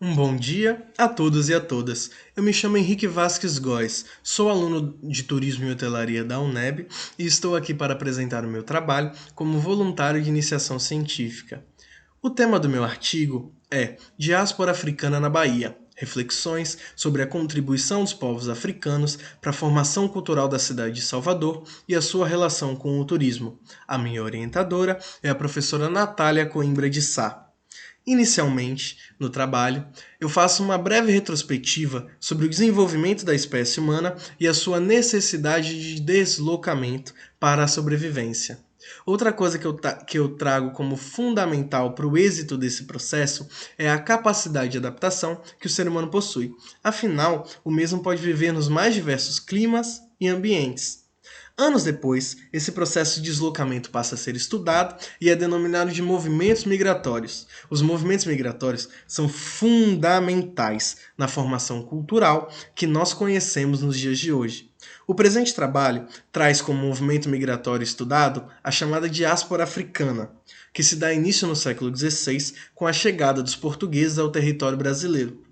Um bom dia a todos e a todas. Eu me chamo Henrique Vasques Góes, sou aluno de Turismo e Hotelaria da UNEB e estou aqui para apresentar o meu trabalho como voluntário de iniciação científica. O tema do meu artigo é Diáspora Africana na Bahia, reflexões sobre a contribuição dos povos africanos para a formação cultural da cidade de Salvador e a sua relação com o turismo. A minha orientadora é a professora Natália Coimbra de Sá. Inicialmente, no trabalho, eu faço uma breve retrospectiva sobre o desenvolvimento da espécie humana e a sua necessidade de deslocamento para a sobrevivência. Outra coisa que eu trago como fundamental para o êxito desse processo é a capacidade de adaptação que o ser humano possui. Afinal, o mesmo pode viver nos mais diversos climas e ambientes. Anos depois, esse processo de deslocamento passa a ser estudado e é denominado de movimentos migratórios. Os movimentos migratórios são fundamentais na formação cultural que nós conhecemos nos dias de hoje. O presente trabalho traz como movimento migratório estudado a chamada diáspora africana, que se dá início no século XVI com a chegada dos portugueses ao território brasileiro.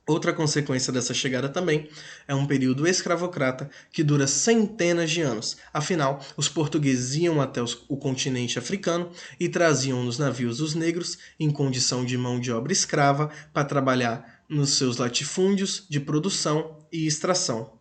Outra consequência dessa chegada também é um período escravocrata que dura centenas de anos. Afinal, os portugueses iam até o continente africano e traziam nos navios os negros em condição de mão de obra escrava para trabalhar nos seus latifúndios de produção e extração.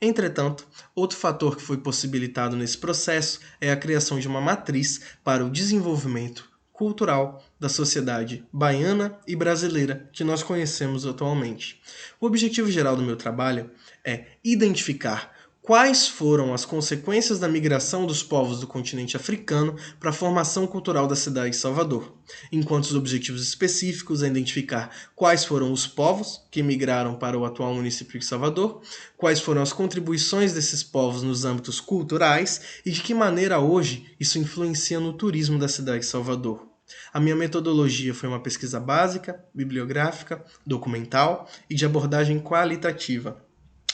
Entretanto, outro fator que foi possibilitado nesse processo é a criação de uma matriz para o desenvolvimento cultural da sociedade baiana e brasileira que nós conhecemos atualmente. O objetivo geral do meu trabalho é identificar quais foram as consequências da migração dos povos do continente africano para a formação cultural da cidade de Salvador, enquanto os objetivos específicos é identificar quais foram os povos que migraram para o atual município de Salvador, quais foram as contribuições desses povos nos âmbitos culturais e de que maneira hoje isso influencia no turismo da cidade de Salvador. A minha metodologia foi uma pesquisa básica, bibliográfica, documental e de abordagem qualitativa.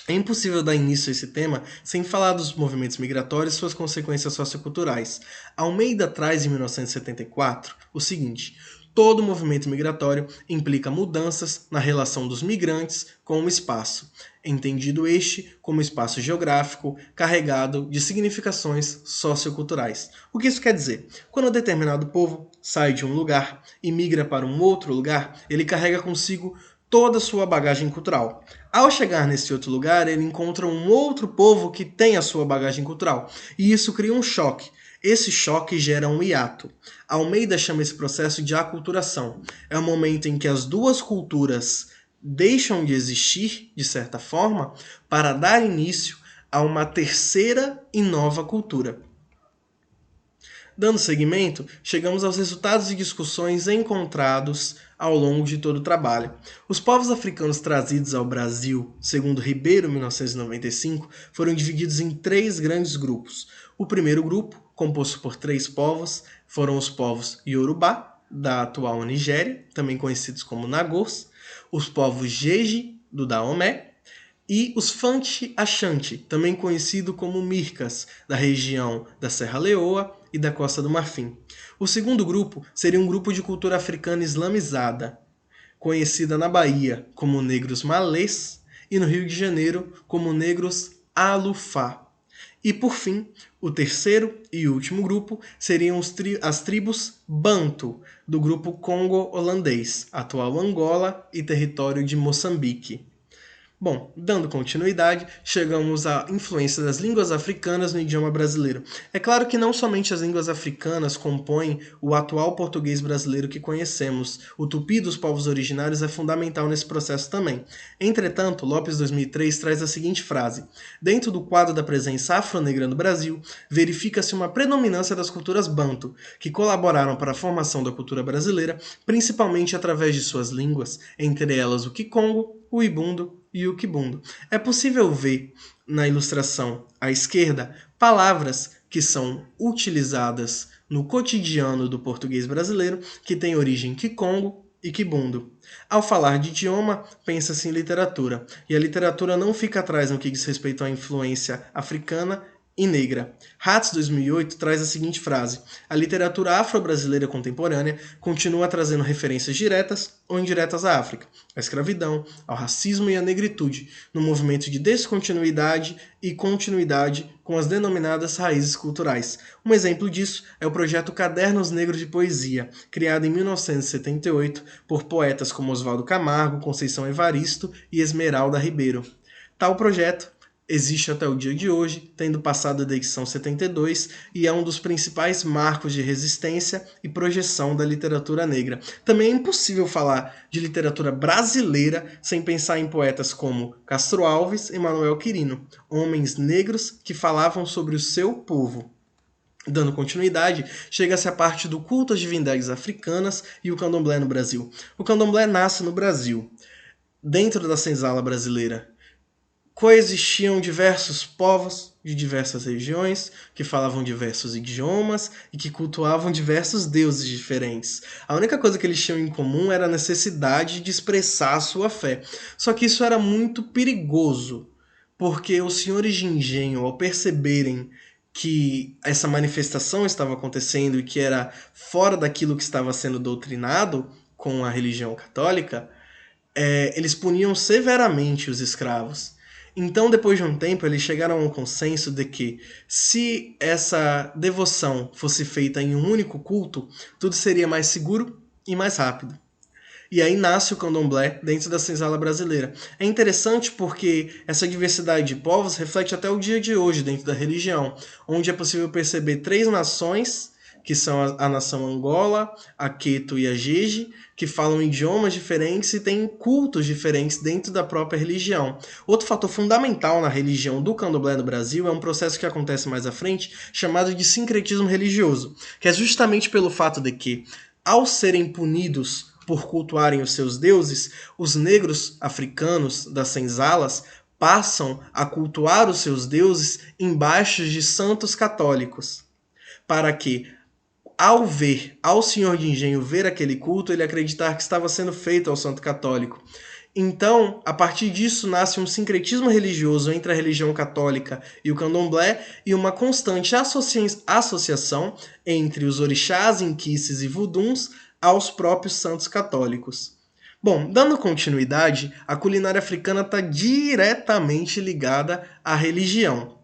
É impossível dar início a esse tema sem falar dos movimentos migratórios e suas consequências socioculturais. Almeida traz em 1974 o seguinte: todo movimento migratório implica mudanças na relação dos migrantes com o espaço, entendido este como espaço geográfico carregado de significações socioculturais. O que isso quer dizer? Quando um determinado povo sai de um lugar e migra para um outro lugar, ele carrega consigo toda a sua bagagem cultural. Ao chegar nesse outro lugar, ele encontra um outro povo que tem a sua bagagem cultural. E isso cria um choque. Esse choque gera um hiato. Almeida chama esse processo de aculturação. É o momento em que as duas culturas deixam de existir, de certa forma, para dar início a uma terceira e nova cultura. Dando seguimento, chegamos aos resultados e discussões encontrados ao longo de todo o trabalho. Os povos africanos trazidos ao Brasil, segundo Ribeiro, 1995, foram divididos em três grandes grupos. O primeiro grupo, composto por três povos, foram os povos Yorubá, da atual Nigéria, também conhecidos como Nagôs, os povos Jeje, do Daomé, e os Fanti Ashanti, também conhecido como Mircas, da região da Serra Leoa e da Costa do Marfim. O segundo grupo seria um grupo de cultura africana islamizada, conhecida na Bahia como negros malês e no Rio de Janeiro como negros alufá. E por fim, o terceiro e último grupo seriam as tribos Banto, do grupo Congo-holandês, atual Angola e território de Moçambique. Bom, dando continuidade, chegamos à influência das línguas africanas no idioma brasileiro. É claro que não somente as línguas africanas compõem o atual português brasileiro que conhecemos. O tupi dos povos originários é fundamental nesse processo também. Entretanto, Lopes 2003 traz a seguinte frase: dentro do quadro da presença afro-negra no Brasil, verifica-se uma predominância das culturas banto, que colaboraram para a formação da cultura brasileira, principalmente através de suas línguas, entre elas o Kikongo, o Ibundo e o Kibundo. É possível ver na ilustração à esquerda palavras que são utilizadas no cotidiano do português brasileiro que têm origem Kikongo e Kibundo. Ao falar de idioma, pensa-se em literatura, e a literatura não fica atrás no que diz respeito à influência africana e negra. Hatz, 2008, traz a seguinte frase: a literatura afro-brasileira contemporânea continua trazendo referências diretas ou indiretas à África, à escravidão, ao racismo e à negritude, no movimento de descontinuidade e continuidade com as denominadas raízes culturais. Um exemplo disso é o projeto Cadernos Negros de Poesia, criado em 1978 por poetas como Oswaldo Camargo, Conceição Evaristo e Esmeralda Ribeiro. Tal projeto existe até o dia de hoje, tendo passado da edição 72, e é um dos principais marcos de resistência e projeção da literatura negra. Também é impossível falar de literatura brasileira sem pensar em poetas como Castro Alves e Manuel Quirino, homens negros que falavam sobre o seu povo. Dando continuidade, chega-se a parte do culto às divindades africanas e o candomblé no Brasil. O candomblé nasce no Brasil, dentro da senzala brasileira. Coexistiam diversos povos de diversas regiões, que falavam diversos idiomas e que cultuavam diversos deuses diferentes. A única coisa que eles tinham em comum era a necessidade de expressar a sua fé. Só que isso era muito perigoso, porque os senhores de engenho, ao perceberem que essa manifestação estava acontecendo e que era fora daquilo que estava sendo doutrinado com a religião católica, eles puniam severamente os escravos. Então, depois de um tempo, eles chegaram a um consenso de que, se essa devoção fosse feita em um único culto, tudo seria mais seguro e mais rápido. E aí nasce o candomblé dentro da senzala brasileira. É interessante porque essa diversidade de povos reflete até o dia de hoje dentro da religião, onde é possível perceber 3 nações, que são a nação Angola, a Queto e a Jeje, que falam idiomas diferentes e têm cultos diferentes dentro da própria religião. Outro fator fundamental na religião do candomblé no Brasil é um processo que acontece mais à frente, chamado de sincretismo religioso, que é justamente pelo fato de que, ao serem punidos por cultuarem os seus deuses, os negros africanos das senzalas passam a cultuar os seus deuses embaixo de santos católicos, para que, ao senhor de engenho ver aquele culto, ele acreditar que estava sendo feito ao santo católico. Então, a partir disso, nasce um sincretismo religioso entre a religião católica e o candomblé e uma constante associação entre os orixás, inquices e vuduns aos próprios santos católicos. Bom, dando continuidade, a culinária africana está diretamente ligada à religião.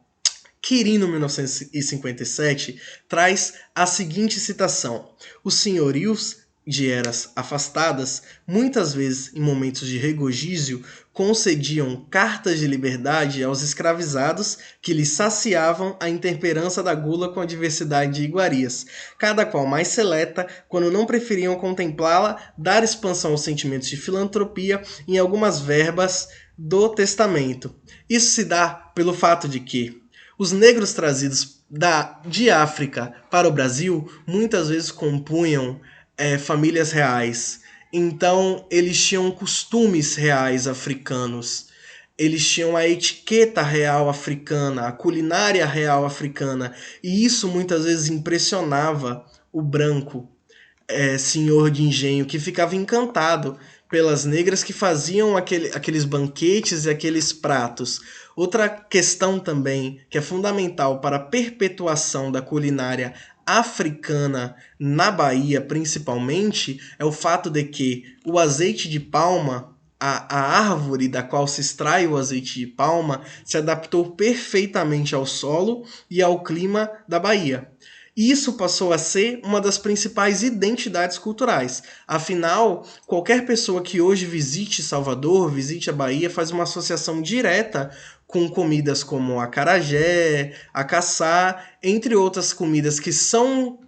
Quirino, 1957, traz a seguinte citação: os senhorios de eras afastadas, muitas vezes em momentos de regozijo, concediam cartas de liberdade aos escravizados que lhes saciavam a intemperança da gula com a diversidade de iguarias, cada qual mais seleta, quando não preferiam contemplá-la, dar expansão aos sentimentos de filantropia em algumas verbas do testamento. Isso se dá pelo fato de que os negros trazidos de África para o Brasil muitas vezes compunham famílias reais. Então, eles tinham costumes reais africanos. Eles tinham a etiqueta real africana, a culinária real africana. E isso muitas vezes impressionava o branco, senhor de engenho, que ficava encantado pelas negras que faziam aqueles banquetes e aqueles pratos. Outra questão também que é fundamental para a perpetuação da culinária africana na Bahia, principalmente, é o fato de que o azeite de palma, a árvore da qual se extrai o azeite de palma, se adaptou perfeitamente ao solo e ao clima da Bahia. E isso passou a ser uma das principais identidades culturais. Afinal, qualquer pessoa que hoje visite Salvador, visite a Bahia, faz uma associação direta com comidas como a acarajé, a caçá, entre outras comidas que estão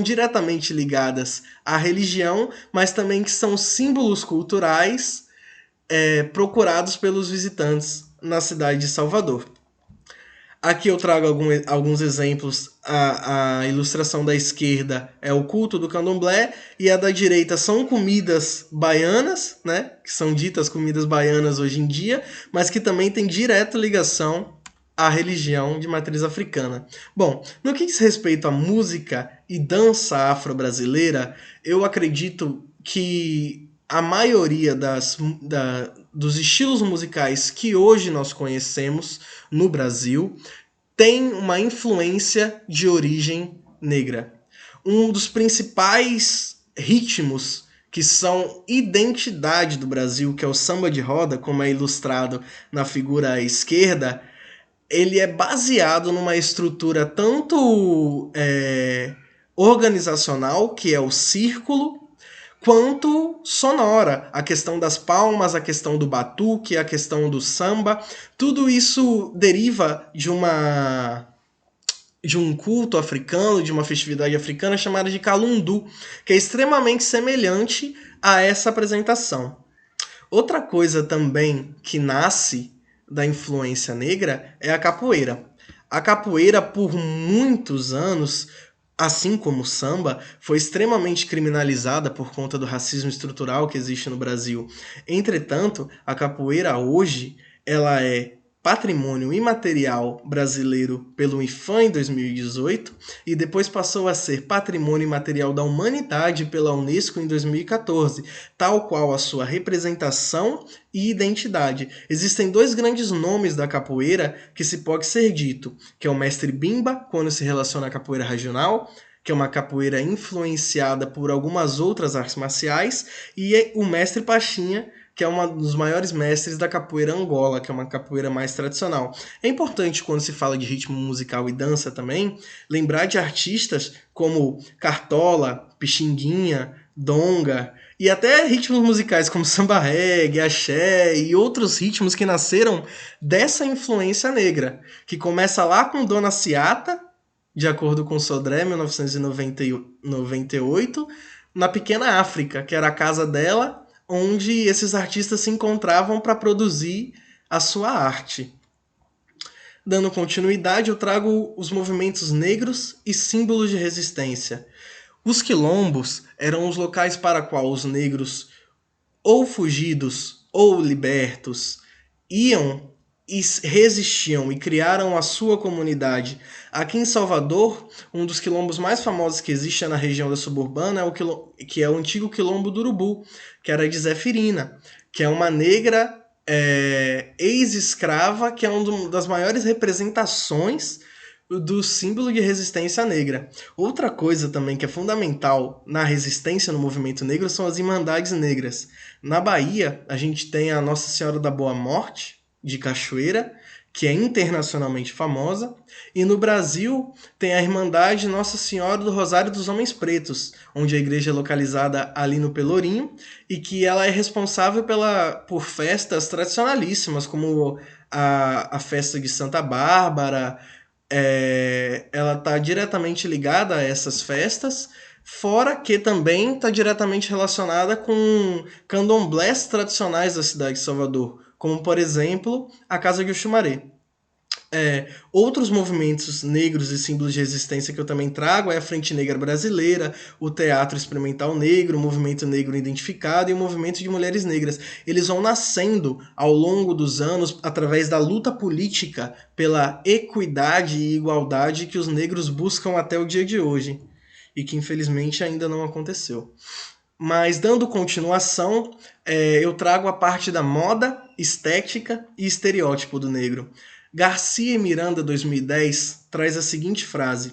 diretamente ligadas à religião, mas também que são símbolos culturais procurados pelos visitantes na cidade de Salvador. Aqui eu trago alguns exemplos. A ilustração da esquerda é o culto do candomblé e a da direita são comidas baianas, né? Que são ditas comidas baianas hoje em dia, mas que também tem direta ligação à religião de matriz africana. Bom, no que diz respeito à música e dança afro-brasileira, eu acredito que a maioria dos estilos musicais que hoje nós conhecemos no Brasil tem uma influência de origem negra. Um dos principais ritmos que são identidade do Brasil, que é o samba de roda, como é ilustrado na figura à esquerda, ele é baseado numa estrutura tanto organizacional, que é o círculo, quanto sonora. A questão das palmas, a questão do batuque, a questão do samba, tudo isso deriva de um culto africano, de uma festividade africana chamada de Kalundu, que é extremamente semelhante a essa apresentação. Outra coisa também que nasce da influência negra é a capoeira. A capoeira, por muitos anos, assim como o samba, foi extremamente criminalizada por conta do racismo estrutural que existe no Brasil. Entretanto, a capoeira hoje ela é patrimônio imaterial brasileiro pelo IFAM em 2018 e depois passou a ser patrimônio imaterial da humanidade pela Unesco em 2014, tal qual a sua representação e identidade. Existem dois grandes nomes da capoeira que se pode ser dito, que é o mestre Bimba, quando se relaciona à capoeira regional, que é uma capoeira influenciada por algumas outras artes marciais, e o mestre Pachinha, que é um dos maiores mestres da capoeira Angola, que é uma capoeira mais tradicional. É importante, quando se fala de ritmo musical e dança também, lembrar de artistas como Cartola, Pixinguinha, Donga, e até ritmos musicais como samba reggae, axé e outros ritmos que nasceram dessa influência negra, que começa lá com Dona Ciata, de acordo com Sodré, 1998, na Pequena África, que era a casa dela, onde esses artistas se encontravam para produzir a sua arte. Dando continuidade, eu trago os movimentos negros e símbolos de resistência. Os quilombos eram os locais para qual os negros, ou fugidos ou libertos, iam e resistiam e criaram a sua comunidade. Aqui em Salvador, um dos quilombos mais famosos que existe na região da suburbana é que é o antigo quilombo do Urubu, que era de Zefirina, que é uma negra ex-escrava, que é uma das maiores representações do símbolo de resistência negra. Outra coisa também que é fundamental na resistência no movimento negro são as irmandades negras. Na Bahia, a gente tem a Nossa Senhora da Boa Morte, de Cachoeira, que é internacionalmente famosa, e no Brasil tem a Irmandade Nossa Senhora do Rosário dos Homens Pretos, onde a igreja é localizada ali no Pelourinho, e que ela é responsável por festas tradicionalíssimas, como a festa de Santa Bárbara. Ela está diretamente ligada a essas festas, fora que também está diretamente relacionada com candomblés tradicionais da cidade de Salvador, como, por exemplo, a Casa de Oxumaré. Outros movimentos negros e símbolos de resistência que eu também trago é a Frente Negra Brasileira, o Teatro Experimental Negro, o Movimento Negro Identificado e o Movimento de Mulheres Negras. Eles vão nascendo ao longo dos anos através da luta política pela equidade e igualdade que os negros buscam até o dia de hoje e que infelizmente ainda não aconteceu. Mas dando continuação, eu trago a parte da moda, estética e estereótipo do negro. Garcia e Miranda, 2010, traz a seguinte frase: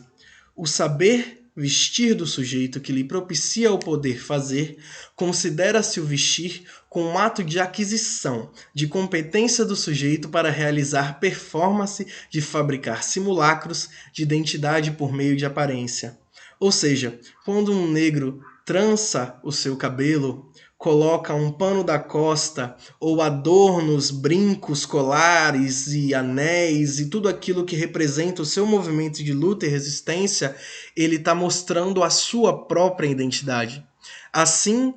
o saber vestir do sujeito que lhe propicia o poder fazer, considera-se o vestir com um ato de aquisição, de competência do sujeito para realizar performance de fabricar simulacros de identidade por meio de aparência. Ou seja, quando um negro trança o seu cabelo, coloca um pano da costa ou adornos, brincos, colares e anéis e tudo aquilo que representa o seu movimento de luta e resistência, ele está mostrando a sua própria identidade. Assim,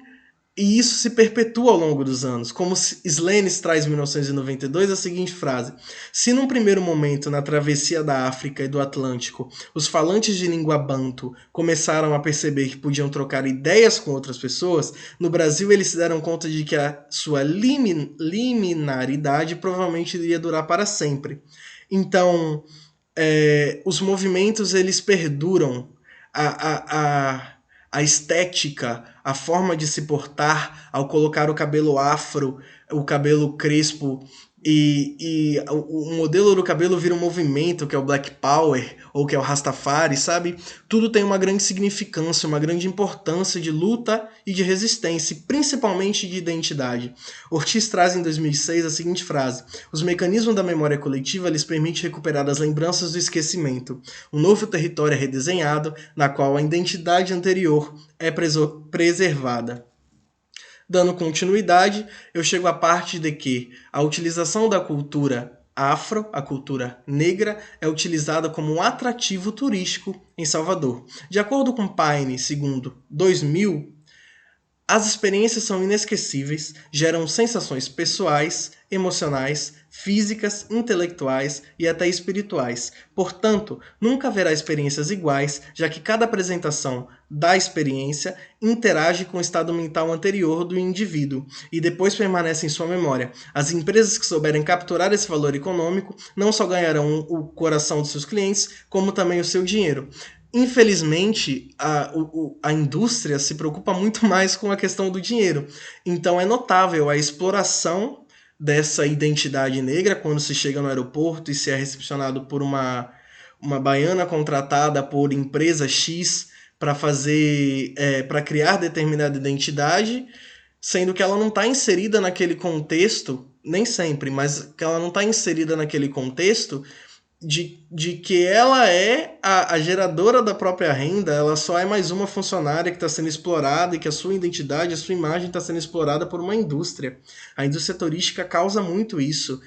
e isso se perpetua ao longo dos anos. Como Slenes traz em 1992 a seguinte frase: se num primeiro momento, na travessia da África e do Atlântico, os falantes de língua banto começaram a perceber que podiam trocar ideias com outras pessoas, no Brasil eles se deram conta de que a sua liminaridade provavelmente iria durar para sempre. Então, os movimentos eles perduram. A estética, a forma de se portar ao colocar o cabelo afro, o cabelo crespo, O modelo do cabelo vira um movimento, que é o Black Power, ou que é o Rastafari, sabe? Tudo tem uma grande significância, uma grande importância de luta e de resistência, principalmente de identidade. Ortiz traz em 2006 a seguinte frase: os mecanismos da memória coletiva lhes permitem recuperar as lembranças do esquecimento. Um novo território é redesenhado, na qual a identidade anterior é preservada. Dando continuidade, eu chego à parte de que a utilização da cultura afro, a cultura negra, é utilizada como um atrativo turístico em Salvador. De acordo com Paine, segundo 2000, as experiências são inesquecíveis, geram sensações pessoais, emocionais, físicas, intelectuais e até espirituais. Portanto, nunca haverá experiências iguais, já que cada apresentação da experiência interage com o estado mental anterior do indivíduo e depois permanece em sua memória. As empresas que souberem capturar esse valor econômico não só ganharão o coração dos seus clientes, como também o seu dinheiro. Infelizmente, a indústria se preocupa muito mais com a questão do dinheiro. Então é notável a exploração dessa identidade negra quando se chega no aeroporto e se é recepcionado por uma baiana contratada por empresa X para fazer, para criar determinada identidade, sendo que ela não está inserida naquele contexto, nem sempre, mas que ela não está inserida naquele contexto de que ela é a geradora da própria renda, ela só é mais uma funcionária que está sendo explorada e que a sua identidade, a sua imagem está sendo explorada por uma indústria. A indústria turística causa muito isso.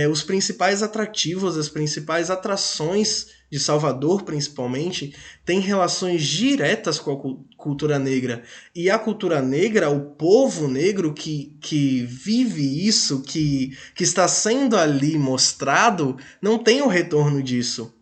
Os principais atrativos, as principais atrações de Salvador, principalmente, têm relações diretas com a cultura negra. E a cultura negra, o povo negro que vive isso, que está sendo ali mostrado, não tem o retorno disso.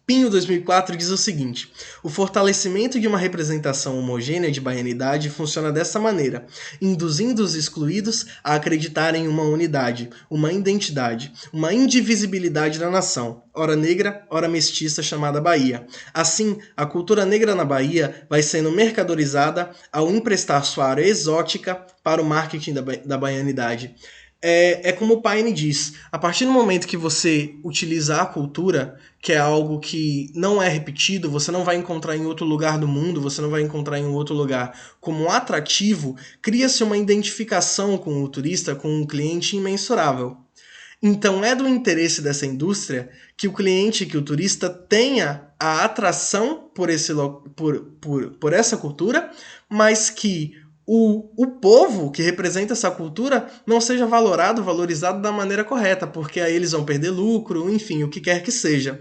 Pinho 2004 diz o seguinte: o fortalecimento de uma representação homogênea de baianidade funciona dessa maneira, induzindo os excluídos a acreditarem em uma unidade, uma identidade, uma indivisibilidade da nação, ora negra, ora mestiça, chamada Bahia. Assim, a cultura negra na Bahia vai sendo mercadorizada ao emprestar sua área exótica para o marketing da baianidade. É como o Paine diz, a partir do momento que você utiliza a cultura, que é algo que não é repetido, você não vai encontrar em outro lugar do mundo, você não vai encontrar em outro lugar como um atrativo, cria-se uma identificação com o turista, com um cliente imensurável. Então é do interesse dessa indústria que o cliente, que o turista tenha a atração por essa cultura, mas que o povo que representa essa cultura não seja valorizado da maneira correta, porque aí eles vão perder lucro, enfim, o que quer que seja.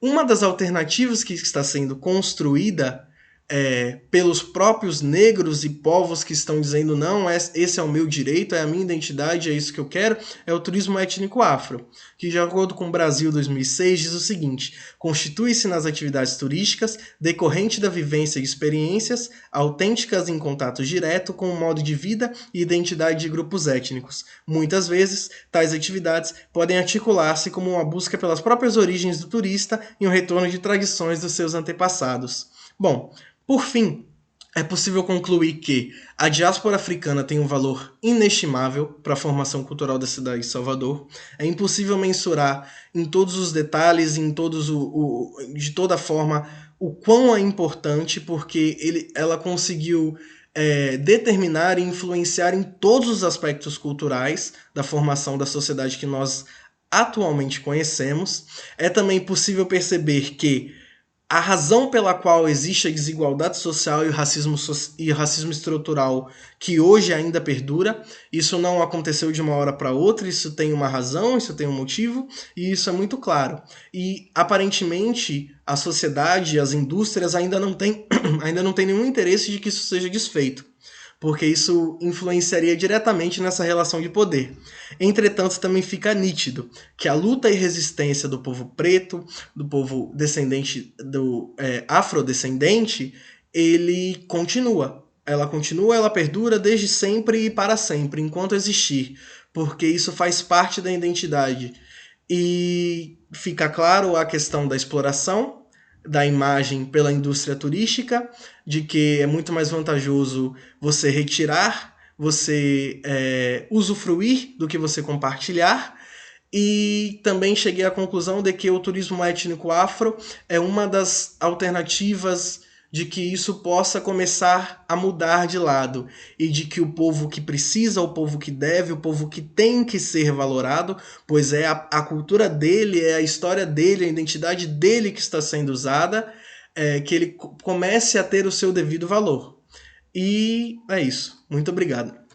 Uma das alternativas que está sendo construída pelos próprios negros e povos que estão dizendo não, esse é o meu direito, é a minha identidade, é isso que eu quero, é o turismo étnico afro, que de acordo com o Brasil 2006 diz o seguinte: constitui-se nas atividades turísticas decorrente da vivência e experiências autênticas em contato direto com o modo de vida e identidade de grupos étnicos. Muitas vezes, tais atividades podem articular-se como uma busca pelas próprias origens do turista e um retorno de tradições dos seus antepassados. Bom, por fim, é possível concluir que a diáspora africana tem um valor inestimável para a formação cultural da cidade de Salvador. É impossível mensurar em todos os detalhes, de toda forma, o quão é importante, porque ela conseguiu determinar e influenciar em todos os aspectos culturais da formação da sociedade que nós atualmente conhecemos. É também possível perceber que a razão pela qual existe a desigualdade social e o racismo estrutural que hoje ainda perdura, isso não aconteceu de uma hora para outra, isso tem uma razão, isso tem um motivo, e isso é muito claro. E, aparentemente, a sociedade, as indústrias ainda não têm nenhum interesse de que isso seja desfeito, porque isso influenciaria diretamente nessa relação de poder. Entretanto, também fica nítido que a luta e resistência do povo preto, do povo descendente, afrodescendente, ele continua. Ela perdura desde sempre e para sempre, enquanto existir, porque isso faz parte da identidade. E fica claro a questão da exploração da imagem pela indústria turística, de que é muito mais vantajoso você retirar, você usufruir do que você compartilhar, E também cheguei à conclusão de que o turismo étnico afro é uma das alternativas de que isso possa começar a mudar de lado e de que o povo que precisa, o povo que deve, o povo que tem que ser valorado, pois é a cultura dele, é a história dele, a identidade dele que está sendo usada, que ele comece a ter o seu devido valor. E é isso. Muito obrigado.